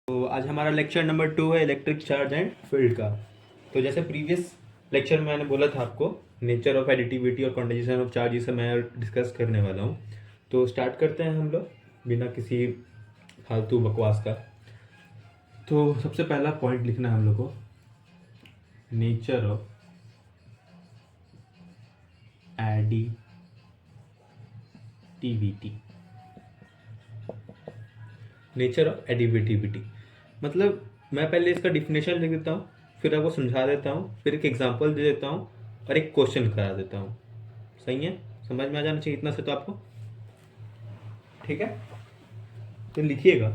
तो आज हमारा लेक्चर नंबर 2 है इलेक्ट्रिक चार्ज एंड फील्ड का। तो जैसे प्रीवियस लेक्चर में मैंने बोला था आपको नेचर ऑफ एडिटिविटी और क्वांटाइजेशन ऑफ चार्ज, ये सब मैं डिस्कस करने वाला हूँ। तो स्टार्ट करते हैं हम लोग बिना किसी फालतू बकवास का। तो सबसे पहला पॉइंट लिखना है हम लोग को, nature of additivity. Nature of additivity मतलब मैं पहले इसका डिफिनेशन लिख देता हूँ, फिर आपको समझा देता हूँ, फिर एक एग्जांपल दे देता हूँ और एक क्वेश्चन करा देता हूँ। सही है, समझ में आ जाना चाहिए इतना से तो आपको। ठीक है, तो लिखिएगा,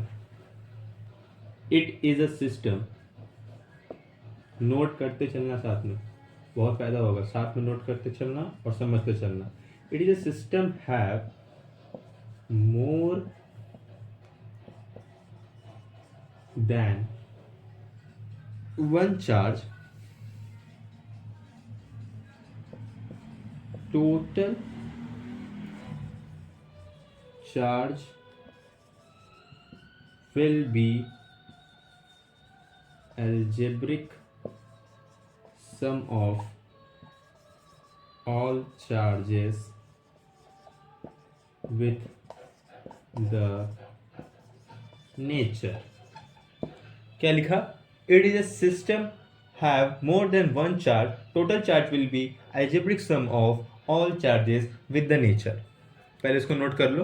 it is a system. Note करते चलना साथ में, बहुत फायदा होगा, साथ में नोट करते चलना और समझते चलना। It is a system have more than one charge, total charge will be algebraic sum of all charges with the nature। क्या लिखा? It is a system have more than one charge, total charge will be algebraic sum of all charges with the nature. पहले इसको note कर लो,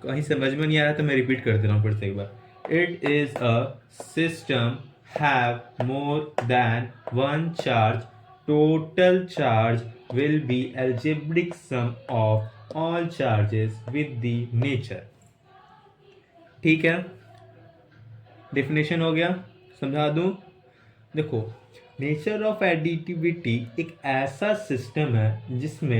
कहीं समझ में नहीं आ रहा तो मैं रिपीट कर दे रहा हूँ फिर से एक बार। It is a system have more than one charge, total charge will be algebraic sum of all charges with the nature. ठीक है, डेफिनेशन हो गया, समझा दूं। देखो, नेचर ऑफ एडिटिविटी एक ऐसा सिस्टम है जिसमें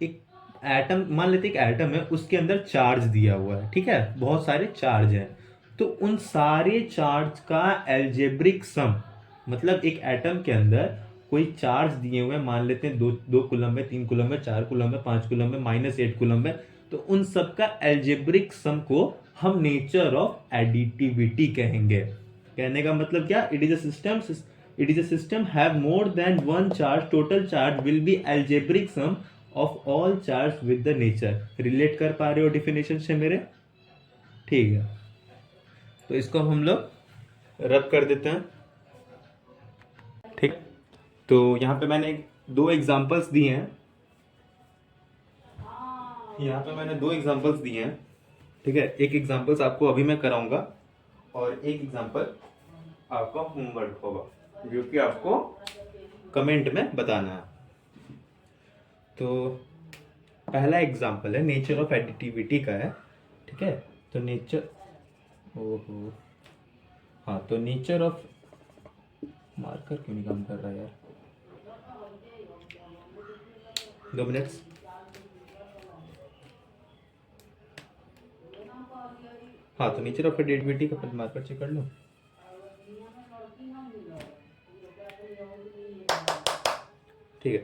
एक एटम, मान लेते एक एटम है, उसके अंदर चार्ज दिया हुआ है। ठीक है, बहुत सारे चार्ज हैं, तो उन सारे चार्ज का एल्जेब्रिक सम, मतलब एक एटम के अंदर कोई चार्ज दिए हुए हैं, मान लेते हैं 2 कूलम है, 3 कूलम है, 4 कूलम है, 5 कूलम है, -8 कूलम है, तो उन सब का एल्जेब्रिक सम को हम नेचर ऑफ एडिटिविटी कहेंगे। कहने का मतलब क्या? It is a system have more than one charge, total charge will B algebraic sum of all charge with the nature. Relate कर पा रहे हो डिफिनेशन से मेरे? ठीक है, तो इसको हम लोग रब कर देते हैं। ठीक, तो यहाँ पे मैंने 2 एग्जांपल्स दिए हैं, यहाँ पे मैंने 2 एग्जांपल्स दिए हैं। ठीक है, एक एग्जांपल्स आपको अभी मैं कराऊंगा और एक एग्जांपल आपका होमवर्क होगा जो कि आपको कमेंट में बताना है। तो पहला एग्जांपल है नेचर ऑफ एडिटिविटी का है। ठीक है, तो नेचर, ओहो हाँ, तो नेचर ऑफ, मार्कर क्यों नहीं काम कर रहा है यार, 2 मिनट्स। हाँ, तो नेचर ऑफ एडिटिविटी का मार्कर चेक कर लो। ठीक है,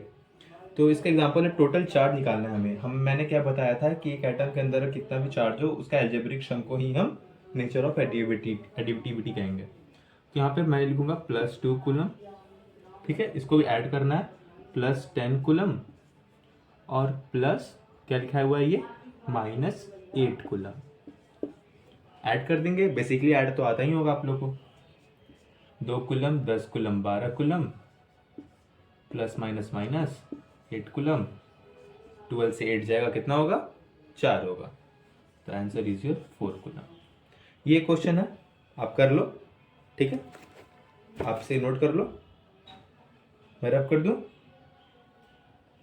तो इसका एग्जांपल है टोटल चार्ज निकालना है हमें। मैंने क्या बताया था कि एक एटम के अंदर कितना भी चार्ज हो उसका एल्जेब्रिक सम को ही हम नेचर ऑफ एडिटिविटी कहेंगे। तो यहाँ पे मैं लिखूंगा +2 कूलम। ठीक है, इसको भी ऐड करना है, +10 कूलम और प्लस क्या लिखा हुआ है ये, -8 कूलम। ऐड कर देंगे, बेसिकली ऐड तो आता ही होगा आप लोग को। 2 coulomb, 10 coulomb, 12 coulomb, plus minus minus 8 coulomb, 12 से 8 जाएगा, कितना होगा? 4 होगा। तो आंसर इज योर 4 कूलम। ये क्वेश्चन है, आप कर लो। ठीक है, आपसे नोट कर लो, मैं रब कर दूं?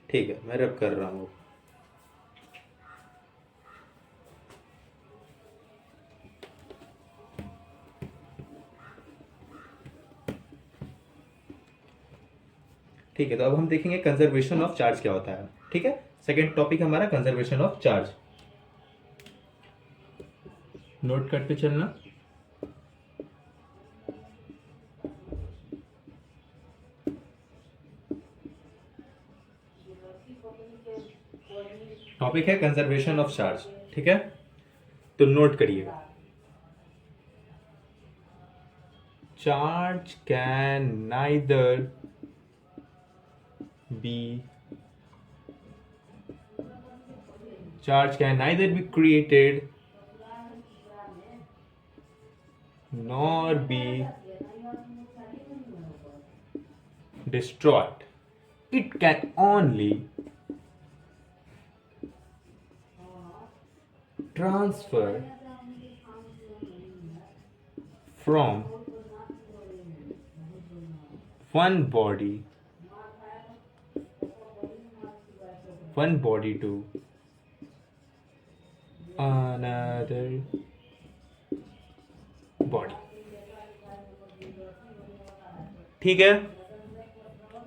ठीक है, मैं रब कर रहा हूँ। ठीक है, तो अब हम देखेंगे कंजर्वेशन ऑफ चार्ज क्या होता है। ठीक है, सेकेंड टॉपिक हमारा कंजर्वेशन ऑफ चार्ज। नोट करते चलना। टॉपिक है कंजर्वेशन ऑफ चार्ज। ठीक है, तो नोट करिएगा। charge can neither be created nor be destroyed. It can only transfer from one body to another body. ठीक है,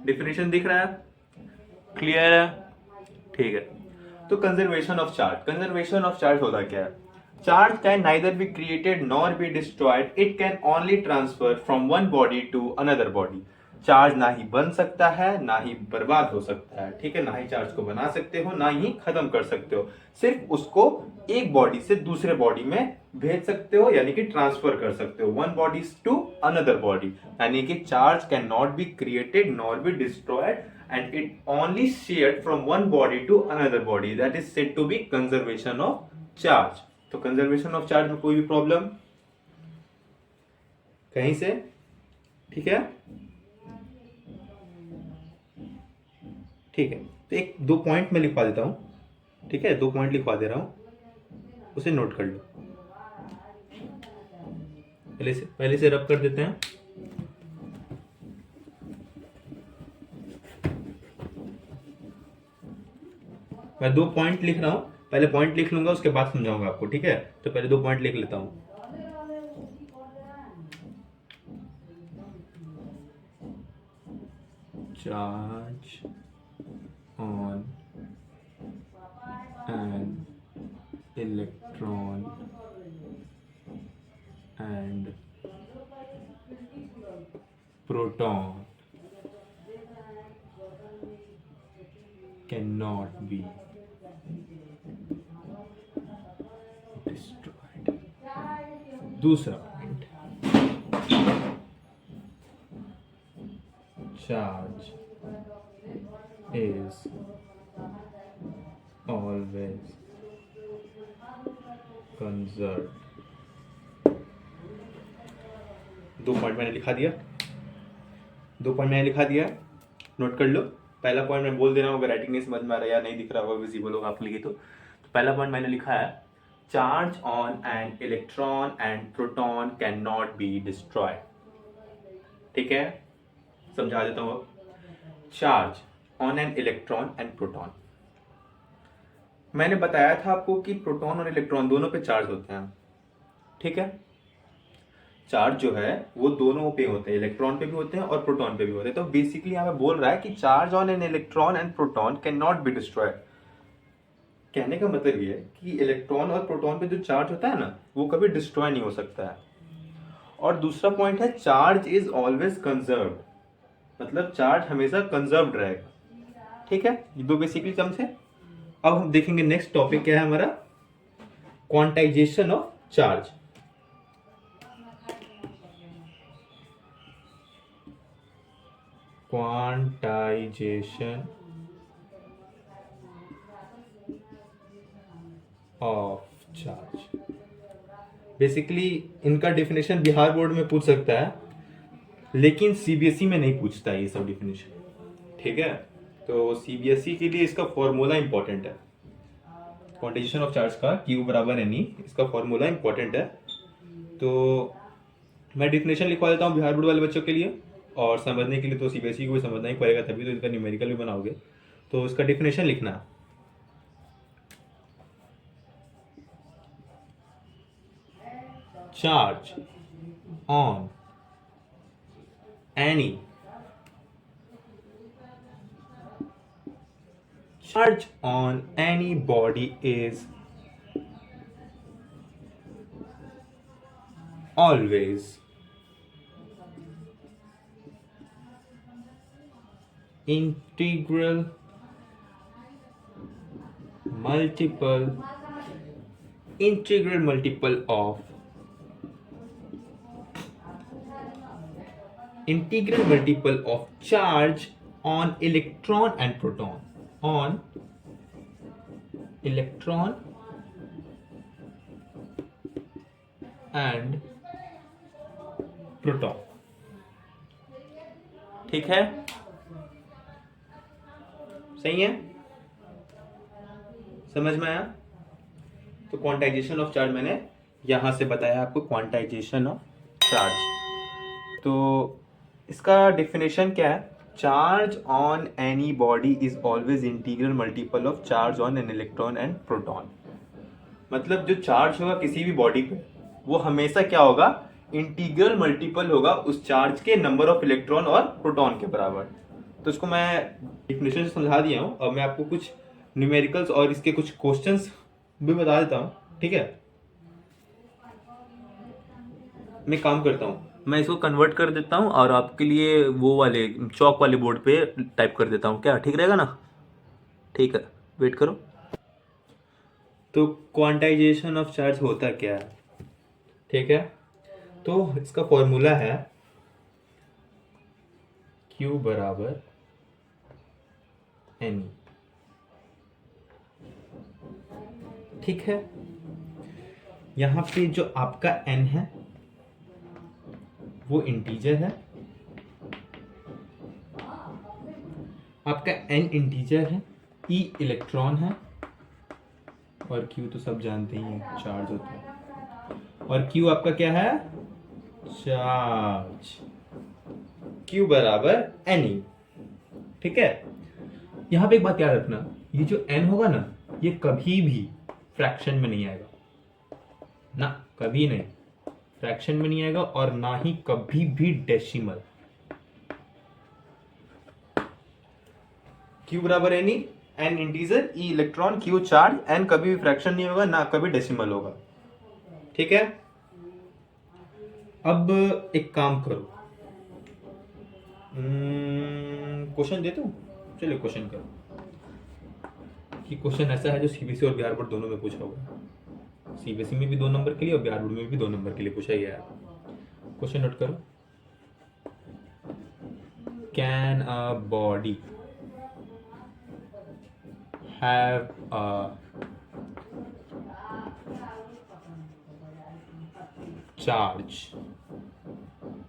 डिफिनेशन दिख रहा है, क्लियर है, ठीक है। तो कंजर्वेशन ऑफ चार्ज होता क्या है? Charge can neither be created nor be destroyed, it can only transfer from one body to another body. Charge ना ही बन सकता है ना ही बर्बाद हो सकता है, ठीक है, ना ही चार्ज को बना सकते हो ना ही खत्म कर सकते हो, सिर्फ उसको एक बॉडी से दूसरे बॉडी में भेज सकते हो, यानी कि ट्रांसफर कर सकते हो, one body to another body. यानी कि charge can not be created nor be destroyed and it only shared from one body to another body, that is said to be conservation of charge। तो conservation of charge में कोई भी problem कहीं से? ठीक है, ठीक है। तो एक दो पॉइंट मैं लिखवा देता हूं, ठीक है, 2 पॉइंट लिखवा दे रहा हूं, उसे नोट कर लो। पहले से रब कर देते हैं। मैं 2 पॉइंट लिख रहा हूं, पहले पॉइंट लिख लूंगा, उसके बाद समझाऊंगा आपको, ठीक है। तो पहले 2 पॉइंट लिख लेता हूं। Charge on an electron and proton cannot be destroyed। दूसरा point, charge is always conserved। 2 point मैंने लिखा दिया, नोट कर लो। पहला पॉइंट मैं बोल दे रहा हूँ, अगर राइटिंग नहीं समझ में आ रहा है या नहीं दिख रहा होगा विजिबल होगा आपके लिए, तो पहला पॉइंट मैंने लिखा है, charge on an electron and proton can not be destroyed. ठीक है, समझा देता हूँ। Charge on an electron and proton, मैंने बताया था आपको कि प्रोटॉन और इलेक्ट्रॉन दोनों पे चार्ज होते हैं, ठीक है। चार्ज जो है वो दोनों पे होते हैं, इलेक्ट्रॉन पे भी होते हैं और प्रोटॉन पे भी होते हैं। तो बेसिकली यहाँ पे बोल रहा है कि charge on an electron and proton can not be destroyed. कहने का मतलब ये है कि इलेक्ट्रॉन और प्रोटॉन पे जो चार्ज होता है ना, वो कभी डिस्ट्रॉय नहीं हो सकता है। और दूसरा पॉइंट है, चार्ज इज ऑलवेज कंजर्व्ड, मतलब चार्ज हमेशा कंजर्व्ड रहेगा। ठीक है, ये दो बेसिकली टर्म्स है। अब हम देखेंगे नेक्स्ट टॉपिक क्या है हमारा, quantization of charge. Quantization of charge, basically इनका डेफिनेशन बिहार बोर्ड में पूछ सकता है, लेकिन सीबीएसई में नहीं पूछता है ये सब डेफिनेशन। ठीक है, तो सीबीएसई के लिए इसका फॉर्मूला इंपॉर्टेंट है, क्वांटाइजेशन ऑफ चार्ज का Q बराबर NE, इसका फॉर्मूला इंपॉर्टेंट है। तो मैं डेफिनेशन लिखवा देता हूँ बिहार बोर्ड वाले बच्चों के लिए, और समझने के लिए तो सीबीएसई को भी समझना ही पड़ेगा, तभी तो इसका न्यूमेरिकल भी बनाओगे। तो इसका डेफिनेशन लिखना है, charge on any charge on any body is always integral multiple of integral multiple of charge on electron and proton, on electron and proton. ठीक है, सही है, समझ में आया? तो क्वांटाइजेशन ऑफ चार्ज मैंने यहां से बताया आपको, क्वांटाइजेशन ऑफ चार्ज। तो इसका डेफिनेशन क्या है? Charge on any body is always integral multiple of charge on an electron and proton. मतलब जो चार्ज होगा किसी भी बॉडी पे, वो हमेशा क्या होगा? इंटीग्रल मल्टीपल होगा उस चार्ज के नंबर ऑफ इलेक्ट्रॉन और प्रोटॉन के बराबर। तो इसको मैं डेफिनेशन से समझा दिया हूँ, और मैं आपको कुछ न्यूमेरिकल्स और इसके कुछ क्वेश्चंस भी बता देता हूँ, ठीक है? मैं काम करता हूँ, मैं इसको कन्वर्ट कर देता हूँ और आपके लिए वो वाले चौक वाले बोर्ड पे टाइप कर देता हूँ, क्या ठीक रहेगा ना? ठीक है, वेट करो। तो क्वांटाइजेशन ऑफ चार्ज होता क्या है, ठीक है? तो इसका फॉर्मूला है Q बराबर N, ठीक है? यहाँ पे जो आपका N है वो इंटीजर है, आपका N इंटीजर है, E इलेक्ट्रॉन है, और Q तो सब जानते ही हैं चार्ज होता है, और Q आपका क्या है? चार्ज। Q बराबर Ne, ठीक है? यहाँ पे एक बात याद रखना, ये जो N होगा ना, ये कभी भी फ्रैक्शन में नहीं आएगा ना, कभी नहीं फ्रैक्शन में नहीं आएगा, और ना ही कभी भी डेसिमल। Q बराबर N, N integer, E electron, Q charge, N कभी भी फ्रैक्शन नहीं होगा, ना कभी डेसिमल होगा, ठीक है? अब एक काम करो, क्वेश्चन दे दूं? चलिए क्वेश्चन करो, कि क्वेश्चन ऐसा है जो सीबीएसई और बिहार बोर्ड दोनों में पूछा होगा। सीबीएसई में भी 2 नंबर के लिए और बिहार बोर्ड में भी 2 नंबर के लिए पूछा गया है। क्वेश्चन नोट करो। Can a body have a charge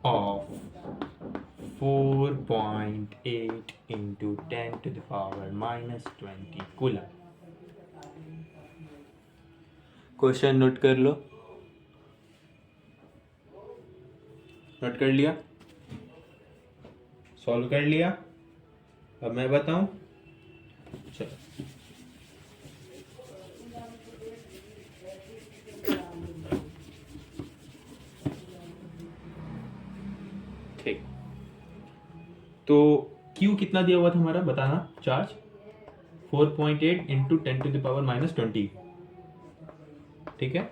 of 4.8 into 10 to the power minus 20 coulomb? Question note कर लो, नोट कर लिया, सॉल्व कर लिया? अब मैं बताऊं, चलो। ठीक, तो Q कितना दिया हुआ था हमारा, बताना? Charge 4.8 into 10 to the power minus 20, ठीक है?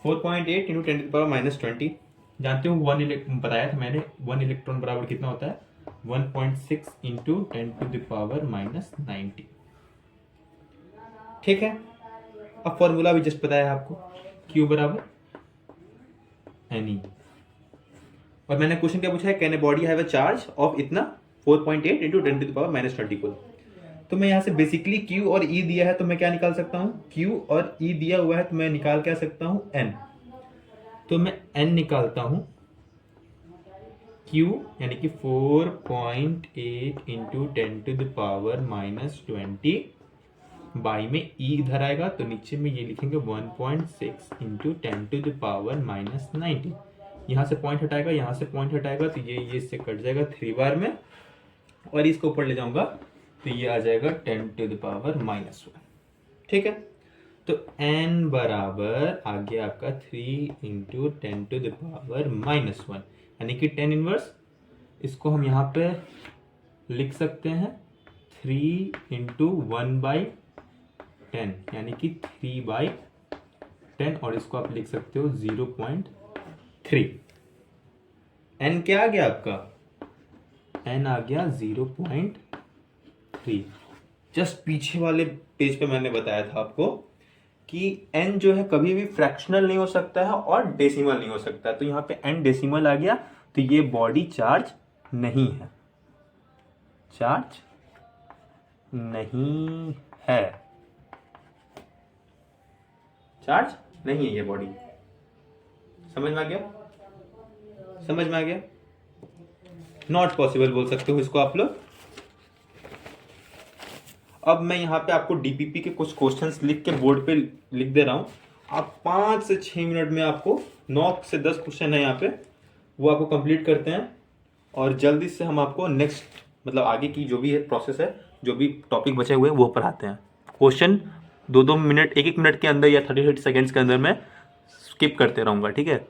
4.8 into 10 to the power minus 20, जानते हो बताया था मैंने, 1 इलेक्ट्रॉन बराबर कितना होता है? 1.6 into 10 to the power minus 90, ठीक है? अब फॉर्मूला भी जस्ट बताया आपको, Q बराबर Ne, और मैंने क्वेश्चन क्या पूछा है? Can a body have a charge of इतना 4.8 into 10 to the power minus 20 को। तो मैं यहाँ से बेसिकली Q और E दिया है, तो मैं क्या निकाल सकता हूँ? Q और E दिया हुआ है, तो मैं निकाल क्या सकता हूँ? N। तो मैं N निकालता हूँ, Q यानी कि 4.8 into 10 to the power minus 20, by में E इधर आएगा, तो नीचे में ये लिखेंगे 1.6 into 10 to the power minus 90। यहाँ से पॉइंट हटाएगा, यहाँ से पॉइंट हटाएगा, तो ये इससे कट जाएगा 3 बार में, और इसको ऊपर ले जाऊंगा तो ये आ जाएगा 10 टू द पावर माइनस 1, ठीक है? तो n बराबर आ गया आपका 3 into 10 to the power minus 1, यानी कि 10 इनवर्स। इसको हम यहाँ पे लिख सकते हैं 3 इंटू 1/10, यानी कि 3/10, और इसको आप लिख सकते हो 0.3। n क्या आ गया आपका? n आ गया 0.3। जस्ट पीछे वाले पेज पे मैंने बताया था आपको कि n जो है कभी भी फ्रैक्शनल नहीं हो सकता है और डेसिमल नहीं हो सकता है। तो यहाँ पे n डेसिमल आ गया, तो ये बॉडी चार्ज नहीं है, चार्ज नहीं है, चार्ज नहीं है ये बॉडी। समझ में आ गया? समझ में आ गया? नॉट पॉसिबल बोल सकते हो इसको आप लोग। अब मैं यहाँ पे आपको डीपीपी के कुछ क्वेश्चंस लिख के बोर्ड पे लिख दे रहा हूँ। आप 5 से 6 मिनट में आपको 9 से 10 क्वेश्चन है यहाँ पे, वो आपको कंप्लीट करते हैं और जल्दी से हम आपको नेक्स्ट मतलब आगे की जो भी है प्रोसेस है, जो भी टॉपिक बचे हुए हैं वो पढ़ाते हैं। क्वेश्चन 2-2 मिनट 1-1 मिनट के अंदर या 30-30 सेकेंड्स के अंदर मैं स्किप करते रहूँगा, ठीक है?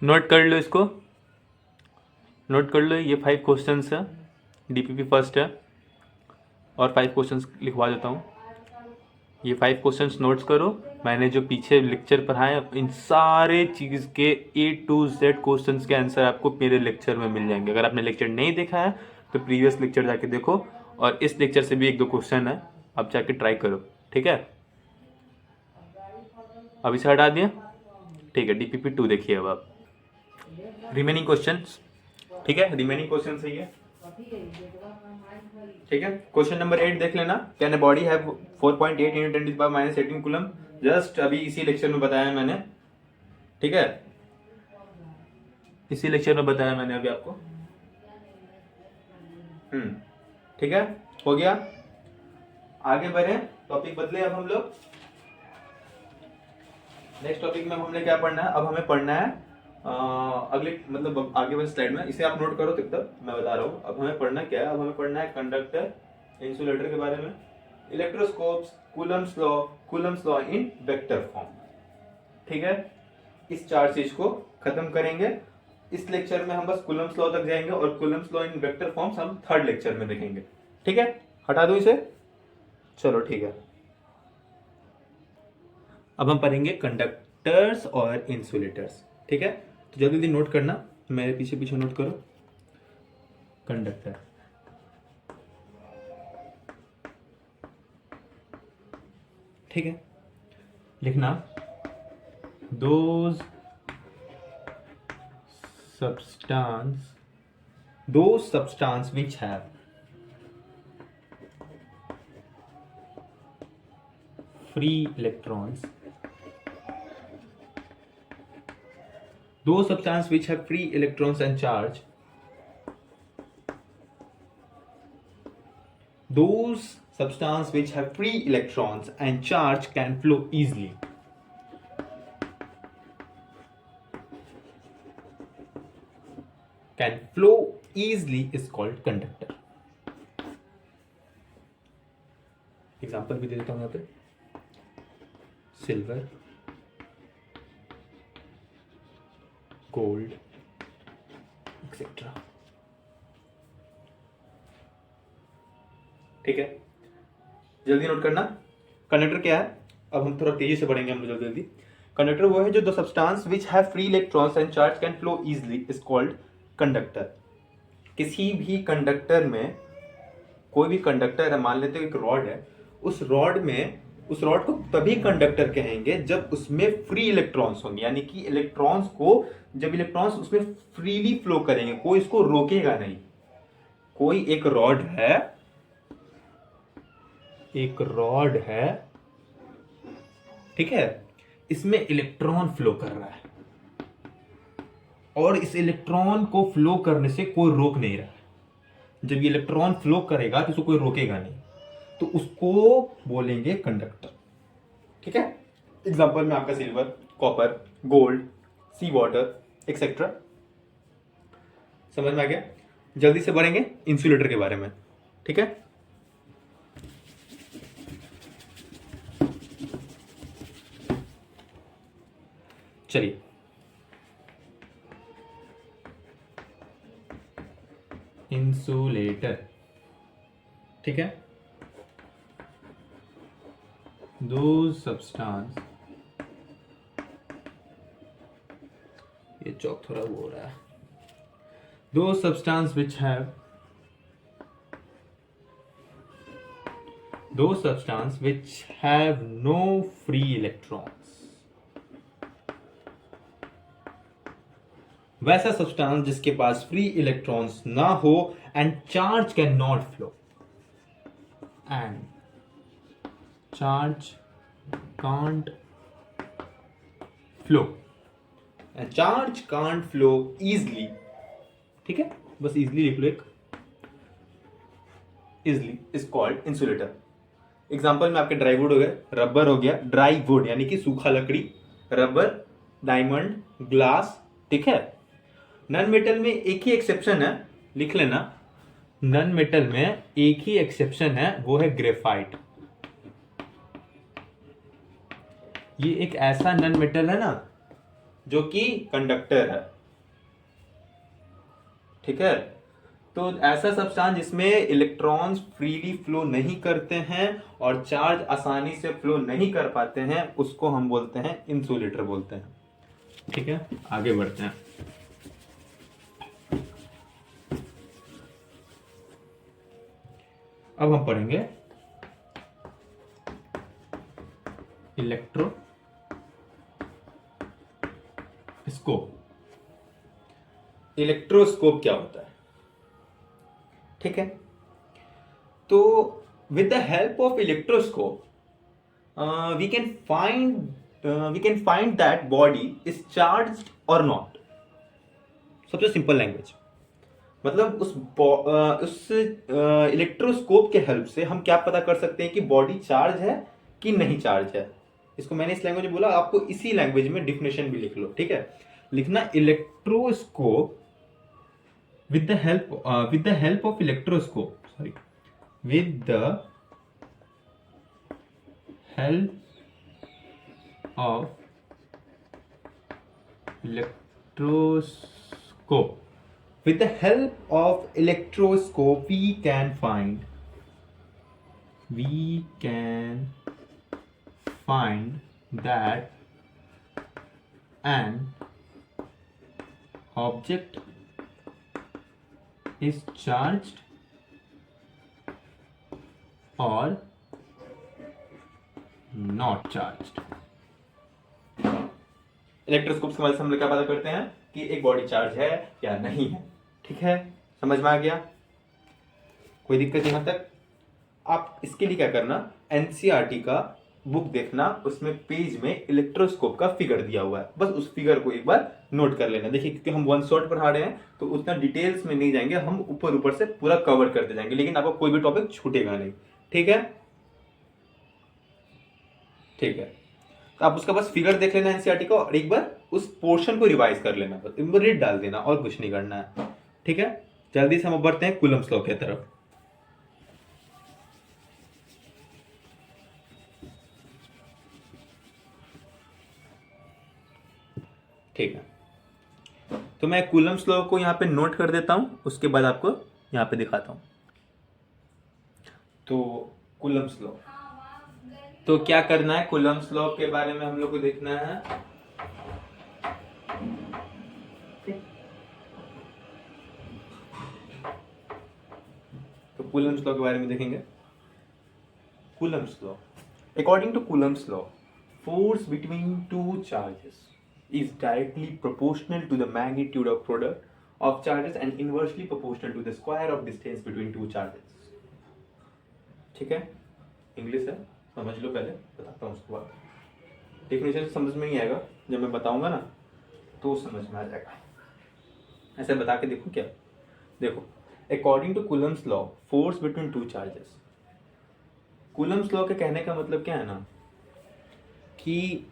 नोट कर लो इसको, नोट कर लो। ये 5 क्वेश्चंस है, डीपीपी फर्स्ट है और 5 क्वेश्चंस लिखवा देता हूँ। ये 5 क्वेश्चंस नोट्स करो। मैंने जो पीछे लेक्चर पढ़ाए इन सारे चीज़ के A to Z क्वेश्चंस के आंसर आपको मेरे लेक्चर में मिल जाएंगे। अगर आपने लेक्चर नहीं देखा है तो प्रीवियस लेक्चर जाके देखो और इस लेक्चर से भी 1-2 क्वेश्चन है, आप जाके ट्राई करो, ठीक है? अब इसे हटा दिया, ठीक है? डीपीपी 2 देखिए अब आप रिमेनिंग क्वेश्चंस, ठीक है? रिमेनिंग क्वेश्चन सही है, ठीक है? क्वेश्चन नंबर 8 देख लेना। Can a body have 4.8 × 10⁻18 coulomb? Just अभी इसी लेक्चर में बताया मैंने, ठीक है? इसी लेक्चर में बताया मैंने अभी आपको। ठीक है, हो गया। आगे बढ़े, टॉपिक बदले अब हम लोग। नेक्स्ट टॉपिक में हमने क्या पढ़ना है? अब हमें पढ़ना है अगले मतलब आगे वाली स्लाइड में, इसे आप नोट करो तब तक मैं बता रहा हूँ। अब हमें पढ़ना क्या है? अब हमें पढ़ना है कंडक्टर, इंसुलेटर के बारे में, electroscopes, Coulomb's law in vector form, ठीक है? इस 4 चीज को खत्म करेंगे इस लेक्चर में। हम बस कूलम्स लॉ तक जाएंगे और Coulomb's law in vector forms हम 3rd लेक्चर में देखेंगे, ठीक है? हटा दो इसे, चलो ठीक है। अब हम पढ़ेंगे कंडक्टर्स और इंसुलेटर्स, ठीक है? तो जल्दी जल्दी नोट करना, मेरे पीछे पीछे नोट करो। कंडक्टर, ठीक है? लिखना those substance which have free electrons, those substance which have free electrons and charge, those substance which have free electrons and charge can flow easily. Can flow easily is called conductor. Example भी दे देता हूं यहाँ पे, silver, gold etcetera, ठीक है? जल्दी note करना। Conductor क्या है? अब हम थोड़ा तेजी से पढ़ेंगे हम जल्दी जल्दी। कंडक्टर वो है जो the substance which have free electrons and charge can flow easily is called conductor. किसी भी कंडक्टर में, कोई भी कंडक्टर है, मान लेते हो एक रॉड है, उस रॉड को तभी कंडक्टर कहेंगे जब उसमें फ्री इलेक्ट्रॉन्स होंगे, यानी कि जब इलेक्ट्रॉन्स उसमें फ्रीली फ्लो करेंगे, कोई इसको रोकेगा नहीं। कोई एक रॉड है, ठीक है? इसमें इलेक्ट्रॉन फ्लो कर रहा है और इस इलेक्ट्रॉन को फ्लो करने से कोई रोक नहीं रहा है। जब ये इलेक्ट्रॉन फ्लो करेगा तो उसको कोई रोकेगा नहीं, तो उसको बोलेंगे कंडक्टर, ठीक है? एग्जांपल में आपका सिल्वर, कॉपर, गोल्ड, सी वाटर एक्सेट्रा। समझ में आ गया? जल्दी से बढ़ेंगे इंसुलेटर के बारे में, ठीक है? चलिए, इंसुलेटर, ठीक है? दो सब्सटेंस, ये चौक थोड़ा वो हो रहा है, दो substance which have those substances which have no free electrons, वैसा सब्सटेंस जिसके पास फ्री इलेक्ट्रॉन्स ना हो and charge can not flow, and charge can't flow, and charge can't flow easily, ठीक है, बस इजली लिख लो, एक easily is called insulator. Example में आपके ड्राई वुड हो गया, रबर हो गया, ड्राई वुड यानी कि सूखा लकड़ी, रबर, डायमंड, ग्लास, ठीक है। नन मेटल में एक ही एक्सेप्शन है, लिख लेना, नन मेटल में एक ही एक्सेप्शन है, वो है ग्रेफाइट। ये एक ऐसा नन मेटल है ना जो कि कंडक्टर है, ठीक है। तो ऐसा सब्सटेंस जिसमें इलेक्ट्रॉन्स फ्रीली फ्लो नहीं करते हैं और चार्ज आसानी से फ्लो नहीं कर पाते हैं, उसको हम बोलते हैं इंसुलेटर बोलते हैं, ठीक है। आगे बढ़ते हैं। अब हम पढ़ेंगे इलेक्ट्रोस्कोप। इलेक्ट्रोस्कोप क्या होता है, ठीक है। तो with the help of electroscope we can find that body is charged और नॉट। सबसे सिंपल लैंग्वेज, मतलब उस इलेक्ट्रोस्कोप के हेल्प से हम क्या पता कर सकते हैं कि बॉडी चार्ज है कि नहीं चार्ज है। इसको मैंने इस लैंग्वेज में बोला, आपको इसी लैंग्वेज में डिफिनेशन भी लिख लो, ठीक है। लिखना electroscope with the help of electroscope, sorry, with the help of electroscope, with the help of electroscope we can find that an object is charged or not charged। Electroscope से हम लोग क्या पता करते हैं कि एक बॉडी चार्ज है या नहीं है, ठीक है। समझ में आ गया, कोई दिक्कत यहां तक। आप इसके लिए क्या करना, एनसीईआरटी का बुक देखना, उसमें पेज में इलेक्ट्रोस्कोप का फिगर दिया हुआ है, बस उस फिगर को एक बार नोट कर लेना। देखिए, क्योंकि हम वन शॉट पढ़ा रहे हैं तो उतना डिटेल्स में नहीं जाएंगे, हम ऊपर ऊपर से पूरा कवर करते जाएंगे, लेकिन आपको कोई भी टॉपिक छूटेगा नहीं, ठीक है, ठीक है। तो आप उसका बस फिगर देख लेना एनसीईआरटी का, और एक बार उस पोर्शन को रिवाइज कर लेना, बस एक बार रीड डाल देना, और कुछ नहीं करना है, ठीक है। जल्दी से हम बढ़ते हैं कूलम्ब्स लॉ की तरफ। ठीक है, तो मैं कूलम्ब्स लॉ को यहाँ पे नोट कर देता हूँ, उसके बाद आपको यहाँ पे दिखाता हूँ। तो कूलम्ब्स लॉ, तो क्या करना है, कूलम्ब्स लॉ के बारे में हम लोग को देखना है। तो कूलम्ब्स लॉ के बारे में देखेंगे। Coulomb's law, according to Coulomb's law, force between two charges is directly proportional to the magnitude of product of charges and inversely proportional to the square of distance between two charges। ठीक है, English है, समझ लो, पहले बताता हूँ, उसके बाद definition समझ में नहीं आएगा, जब मैं बताऊंगा ना तो समझ में आ जाएगा। ऐसे बता के देखो, क्या देखो, according to Coulomb's law, force between two charges. Coulomb's law के कहने का मतलब क्या है ना, कि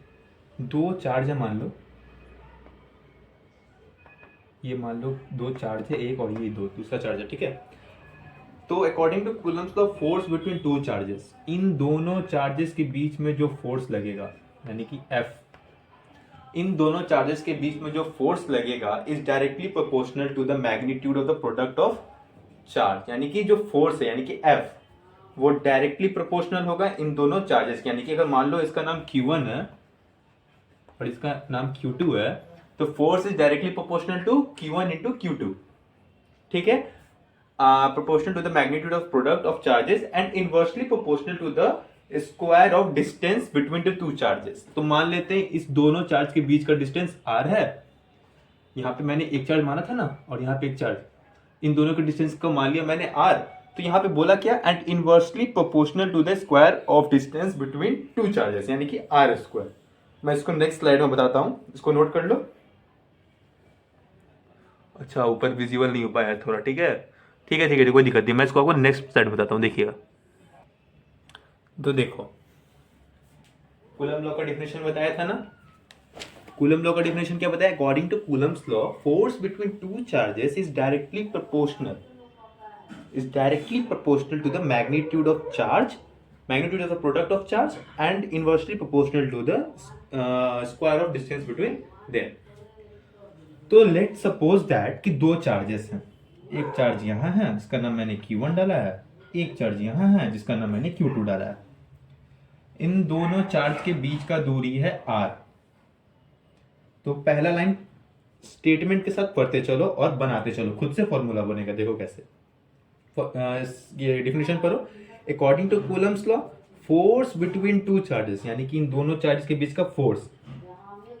दो चार्ज है, मान लो, ये मान लो दो चार्ज है, एक और ये दो, दूसरा चार्ज है, ठीक है। तो according to Coulomb's law, force between two charges, इन दोनों चार्जेस के बीच में जो फोर्स लगेगा, यानी कि F, इन दोनों चार्जेस के बीच में जो फोर्स लगेगा is directly proportional to the magnitude of the product of charge, यानी कि जो फोर्स है, यानी कि F, वो डायरेक्टली प्रोपोर्शनल होगा इन दोनों चार्जेस के। यानी कि अगर मान लो इसका नाम Q1 है और इसका नाम Q2 है, तो force is directly proportional to Q1 into Q2, ठीक है। proportional to the magnitude of product of charges and inversely proportional to the square of distance between the two charges. तो मान लेते हैं इस दोनों चार्ज के बीच का डिस्टेंस r है, यहाँ पे मैंने एक चार्ज माना था ना और यहाँ पे एक चार्ज, इन दोनों के डिस्टेंस को मान लिया मैंने r, तो यहाँ पे बोला क्या, and inversely proportional to the square of distance between two charges, यानी कि r स्क्वायर. मैं इसको नेक्स्ट स्लाइड में बताता हूँ, इसको नोट कर लो. अच्छा ऊपर विजिबल नहीं हो पाया थोड़ा, ठीक है ठीक है ठीक है, कोई दिक्कत नहीं, मैं इसको आपको नेक्स्ट स्लाइड में बताता हूँ, देखिएगा. तो देखो कूलम लॉ का डेफिनेशन बताया था ना, कूलम लॉ का डेफिनेशन क्या बताया, according to Coulomb's law force between two charges is directly proportional to the magnitude of charge, magnitude of the product of charge and inversely proportional to the square of distance between them. तो let suppose that कि दो charges हैं, एक charge यहाँ है जिसका नाम मैंने Q1 डाला है, एक चार्ज यहाँ है जिसका नाम मैंने Q2 डाला है. इन दोनों चार्ज के बीच का दूरी है r. तो पहला लाइन स्टेटमेंट के साथ पढ़ते चलो और बनाते चलो, खुद से फॉर्मूला बनेगा, देखो कैसे. ये डिफिनेशन पढ़ो, according to Coulomb's law force between two charges, यानी कि इन दोनों चार्जेस के बीच का force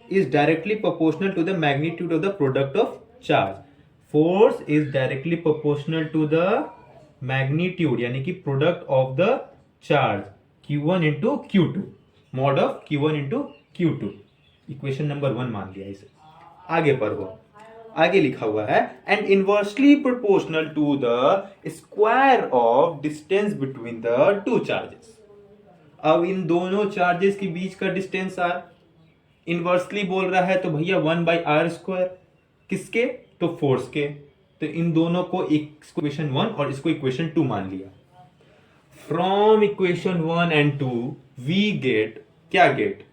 is directly proportional to the magnitude of the product of charge. Force is directly proportional to the magnitude, यानी कि product of the charge Q1 into Q2, mod of Q1 into Q2. Equation number 1 मान लिया इसे. आगे पढ़ो, आगे लिखा हुआ है and inversely proportional to the square of distance between the two charges. अब इन दोनों चार्जेस के बीच का डिस्टेंस r इनवर्सली बोल रहा है तो भैया 1/r स्क्वायर, किसके, तो फोर्स के. तो इन दोनों को इक्वेशन 1 और इसको इक्वेशन 2 मान लिया. From equation 1 and 2 we get, क्या गेट,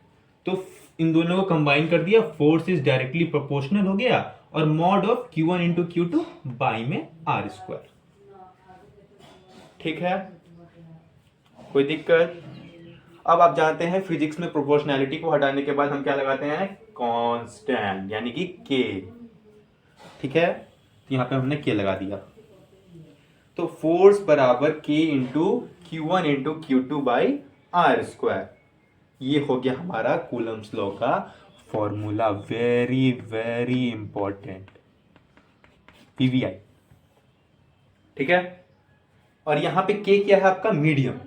तो इन दोनों को कंबाइन कर दिया, फोर्स इज डायरेक्टली प्रोपोर्शनल हो गया और mod of Q1 into Q2 by में r स्क्वायर. ठीक है, कोई दिक्कत. अब आप जानते हैं फिजिक्स में प्रोपोर्शनैलिटी को हटाने के बाद हम क्या लगाते हैं, कांस्टेंट, यानी कि k. ठीक है, तो यहां पे हमने k लगा दिया. तो फोर्स बराबर k into Q1 into Q2 by r square. ये हो गया हमारा कूलम्स लॉ का formula, very very important, PVI. ठीक है, और यहां पे k क्या है आपका, मीडियम.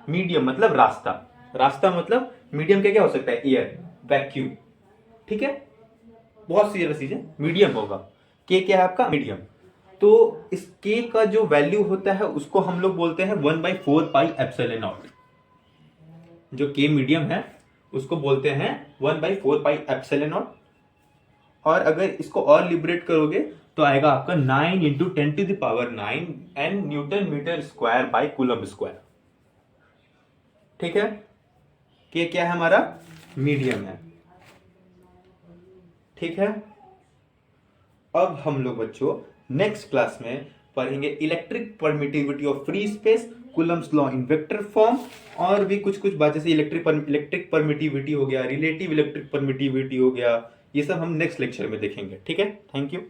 मीडियम मतलब रास्ता, रास्ता मतलब मीडियम क्या क्या हो सकता है, एयर, वैक्यूम. ठीक है, बहुत सी चीजें मीडियम होगा. के क्या है आपका, मीडियम. तो इस के का जो वैल्यू होता है उसको हम लोग बोलते हैं 1/4 पाई एप्सिलॉन नॉट. जो के मीडियम है उसको बोलते हैं 1/4 पाई एप्सिलॉन नॉट. और अगर इसको और लिबरेट करोगे तो आएगा आपका 9 into 10⁹ N newton metre square by coulomb square. ठीक है, के क्या है हमारा, मीडियम है. ठीक है, अब हम लोग बच्चों नेक्स्ट क्लास में पढ़ेंगे electric permittivity of free space, Coulomb's law in vector form, और भी कुछ कुछ बात, जैसे इलेक्ट्रिक परमिटिविटी हो गया, रिलेटिव इलेक्ट्रिक परमिटिविटी हो गया, ये सब हम नेक्स्ट लेक्चर में देखेंगे. ठीक है, थैंक यू.